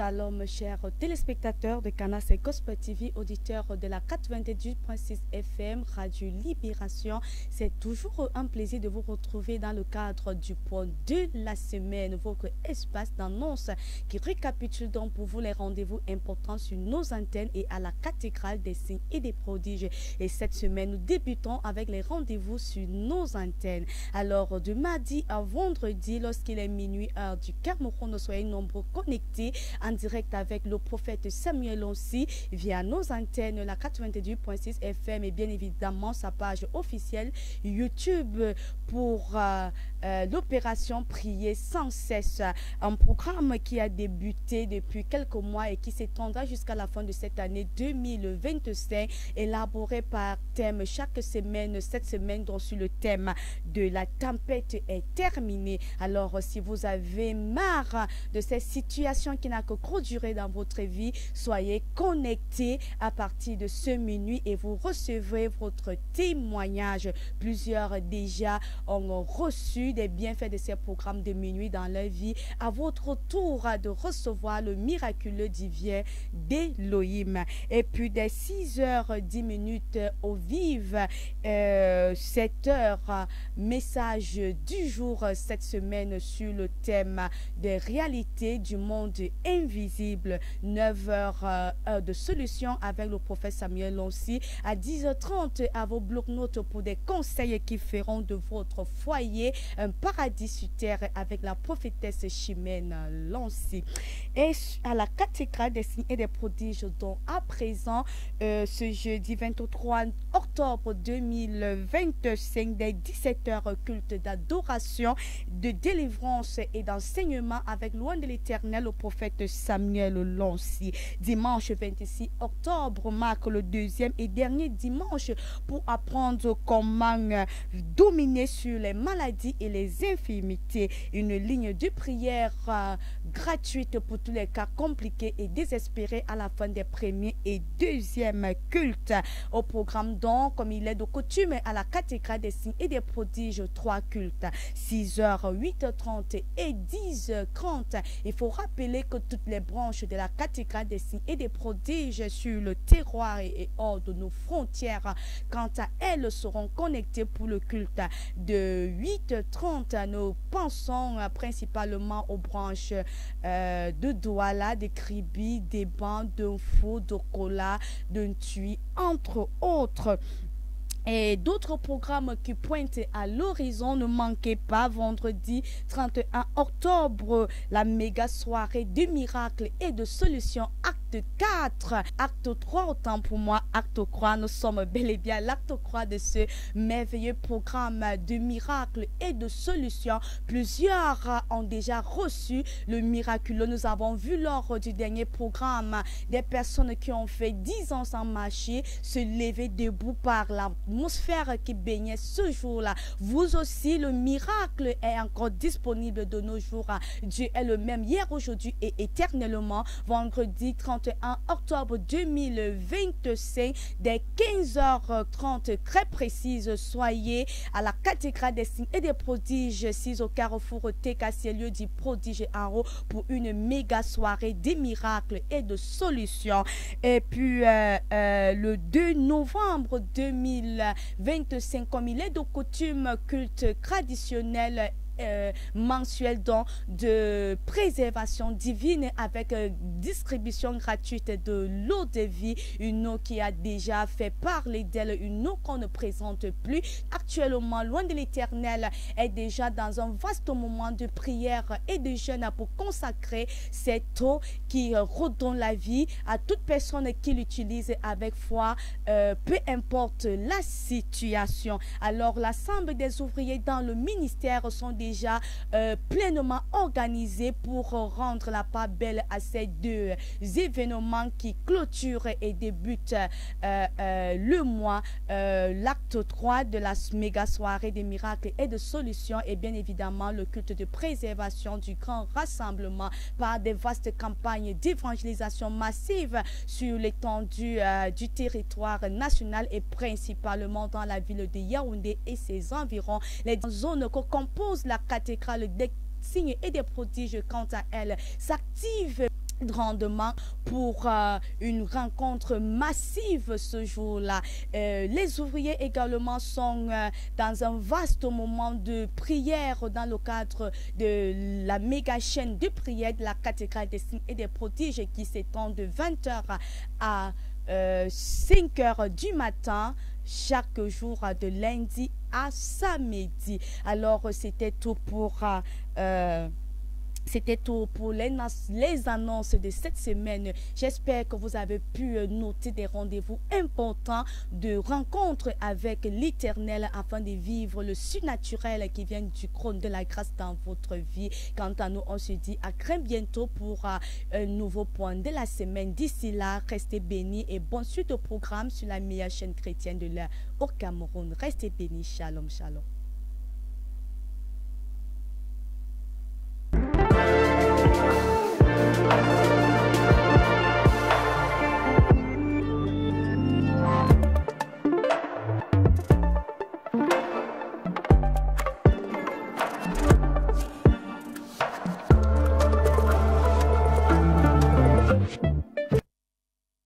Shalom, chers téléspectateurs de Canal Gospel TV, auditeurs de la 98.6 FM, Radio Libération. C'est toujours un plaisir de vous retrouver dans le cadre du point de la semaine, votre espace d'annonce qui récapitule donc pour vous les rendez-vous importants sur nos antennes et à la cathédrale des signes et des prodiges. Et cette semaine, nous débutons avec les rendez-vous sur nos antennes. Alors, de mardi à vendredi, lorsqu'il est minuit, heure du Cameroun, soyez nombreux connectés en direct avec le prophète Samuel Lonsi via nos antennes, la 98.6 FM et bien évidemment sa page officielle YouTube pour l'opération Prier sans cesse, un programme qui a débuté depuis quelques mois et qui s'étendra jusqu'à la fin de cette année 2025, élaboré par thème chaque semaine. Cette semaine, donc sur le thème de la tempête est terminée. Alors, si vous avez marre de cette situation qui n'a que trop duré dans votre vie, soyez connectés à partir de ce minuit et vous recevrez votre témoignage. Plusieurs déjà ont reçu des bienfaits de ces programmes de minuit dans leur vie. À votre tour de recevoir le miraculeux divin d'Élohim. Et puis dès 6h10 au vive, 7h, message du jour cette semaine sur le thème des réalités du monde invisible. 9h, heure de solution avec le prophète Samuel Lonsi. À 10h30, à vos blocs-notes pour des conseils qui feront de votre foyer un paradis sur terre avec la prophétesse Chimène Lonsi. Et à la cathédrale des signes et des prodiges, dont à présent, ce jeudi 23 octobre 2025, dès 17h, culte d'adoration, de délivrance et d'enseignement avec loin de l'éternel, le prophète Samuel Lonsi. Dimanche 26 octobre marque le deuxième et dernier dimanche pour apprendre comment dominer sur les maladies et les infirmités. Une ligne de prière gratuite pour tous les cas compliqués et désespérés à la fin des premiers et deuxièmes cultes. Au programme donc, comme il est de coutume, à la cathédrale des signes et des prodiges, 3 cultes, 6h, 8h30 et 10h30. Il faut rappeler que toutes les branches de la cathédrale des signes et des prodiges sur le terroir et hors de nos frontières, quant à elles, seront connectées pour le culte de 8h30. Nous pensons principalement aux branches de Douala, de Kribi, des Bancs, d'un Fou, de Kola, d'un Tui, entre autres. Et d'autres programmes qui pointent à l'horizon, ne manquez pas vendredi 31 octobre, la méga soirée de miracles et de solutions, acte 4, acte 3 autant pour moi, acte 3, nous sommes bel et bien l'acte 3 de ce merveilleux programme de miracles et de solutions. Plusieurs ont déjà reçu le miraculeux. Nous avons vu lors du dernier programme des personnes qui ont fait 10 ans sans marcher se lever debout par l'atmosphère qui baignait ce jour-là. Vous aussi, le miracle est encore disponible de nos jours. Dieu est le même hier, aujourd'hui et éternellement. Vendredi 31 octobre 2025, dès 15h30 très précise, soyez à la cathédrale des signes et des prodiges, 6 au carrefour TKC, lieu du prodige en haut, pour une méga soirée des miracles et de solutions. Et puis le 2 novembre 2025, comme il est de coutume, culte traditionnel mensuel donc de préservation divine avec distribution gratuite de l'eau de vie, une eau qui a déjà fait parler d'elle, une eau qu'on ne présente plus actuellement loin de l'éternel, est déjà dans un vaste moment de prière et de jeûne pour consacrer cette eau qui redonne la vie à toute personne qui l'utilise avec foi, peu importe la situation. Alors l'ensemble des ouvriers dans le ministère sont déjà pleinement organisés pour rendre la part belle à ces deux événements qui clôturent et débutent le mois. L'acte 3 de la méga soirée des miracles et de solutions et bien évidemment le culte de préservation du grand rassemblement par des vastes campagnes d'évangélisation massive sur l'étendue du territoire national et principalement dans la ville de Yaoundé et ses environs. Les zones que compose la cathédrale des signes et des prodiges, quant à elles, s'activent grandement pour une rencontre massive ce jour-là. Les ouvriers également sont dans un vaste moment de prière dans le cadre de la méga chaîne de prière de la cathédrale des signes et des prodiges qui s'étend de 20h à 5h du matin chaque jour de lundi à samedi. Alors c'était tout pour les annonces de cette semaine. J'espère que vous avez pu noter des rendez-vous importants de rencontres avec l'Éternel afin de vivre le surnaturel qui vient du trône de la grâce dans votre vie. Quant à nous, on se dit à très bientôt pour un nouveau point de la semaine. D'ici là, restez bénis et bonne suite au programme sur la meilleure chaîne chrétienne de l'heure au Cameroun. Restez bénis. Shalom, shalom.